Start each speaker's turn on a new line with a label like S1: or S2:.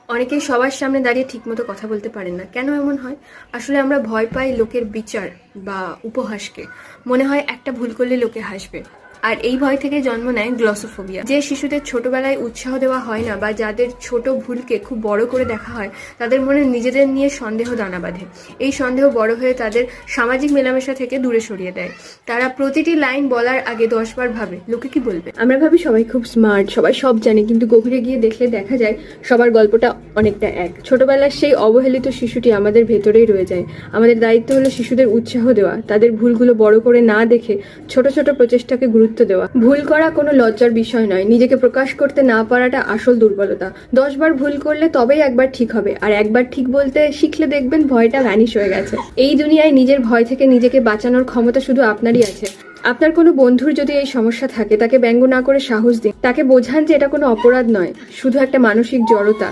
S1: অনেকেই সবার সামনে দাঁড়িয়ে ঠিকমতো কথা বলতে পারেন না। কেন এমন হয়? আসলে আমরা ভয় পাই লোকের বিচার বা উপহাসকে। মনে হয় একটা ভুল করলে লোকে হাসবে। আর এই ভয় থেকে জন্ম নেয় গ্লসোফোবিয়া। যে শিশুদের ছোটবেলায় উৎসাহ দেওয়া হয় না বা যাদের ছোট ভুলকে খুব বড় করে দেখা হয়, তাদের মনে নিজেদের নিয়ে সন্দেহ দানা বাঁধে। এই সন্দেহ বড় হয়ে তাদের সামাজিক মেলামেশা থেকে দূরে সরিয়ে দেয়। তারা প্রতিটি লাইন বলার আগে 10 বার ভাবে লোকে কি বলবে। আমরা ভাবি সবাই খুব স্মার্ট, সবাই সব জানে, কিন্তু গভীরে গিয়ে দেখলে দেখা যায় সবার গল্পটা অনেকটা এক। ছোটবেলার সেই অবহেলিত শিশুটি আমাদের ভেতরেই রয়ে যায়। আমাদের দায়িত্ব হলো শিশুদের উৎসাহ দেওয়া, তাদের ভুলগুলো বড় করে না দেখে ছোট ছোট প্রচেষ্টাকে গুরুত্ব দেওয়া। ভুল করা কোনো লজ্জার বিষয় নয়, নিজেকে প্রকাশ করতে না পারাটা আসল দুর্বলতা। 10 বার ভুল করলে তবেই একবার ঠিক হবে, আর একবার ঠিক বলতে শিখলে দেখবেন ভয়টা ভ্যানিশ হয়ে গেছে। এই দুনিয়ায় নিজের ভয় থেকে নিজেকে বাঁচানোর ক্ষমতা শুধু আপনারই আছে। আপনার কোনো বন্ধুর যদি এই সমস্যা থাকে, তাকে ব্যঙ্গ না করে সাহস দিন। তাকে বোঝান যে এটা কোনো অপরাধ নয়, শুধু একটা মানসিক জড়তা।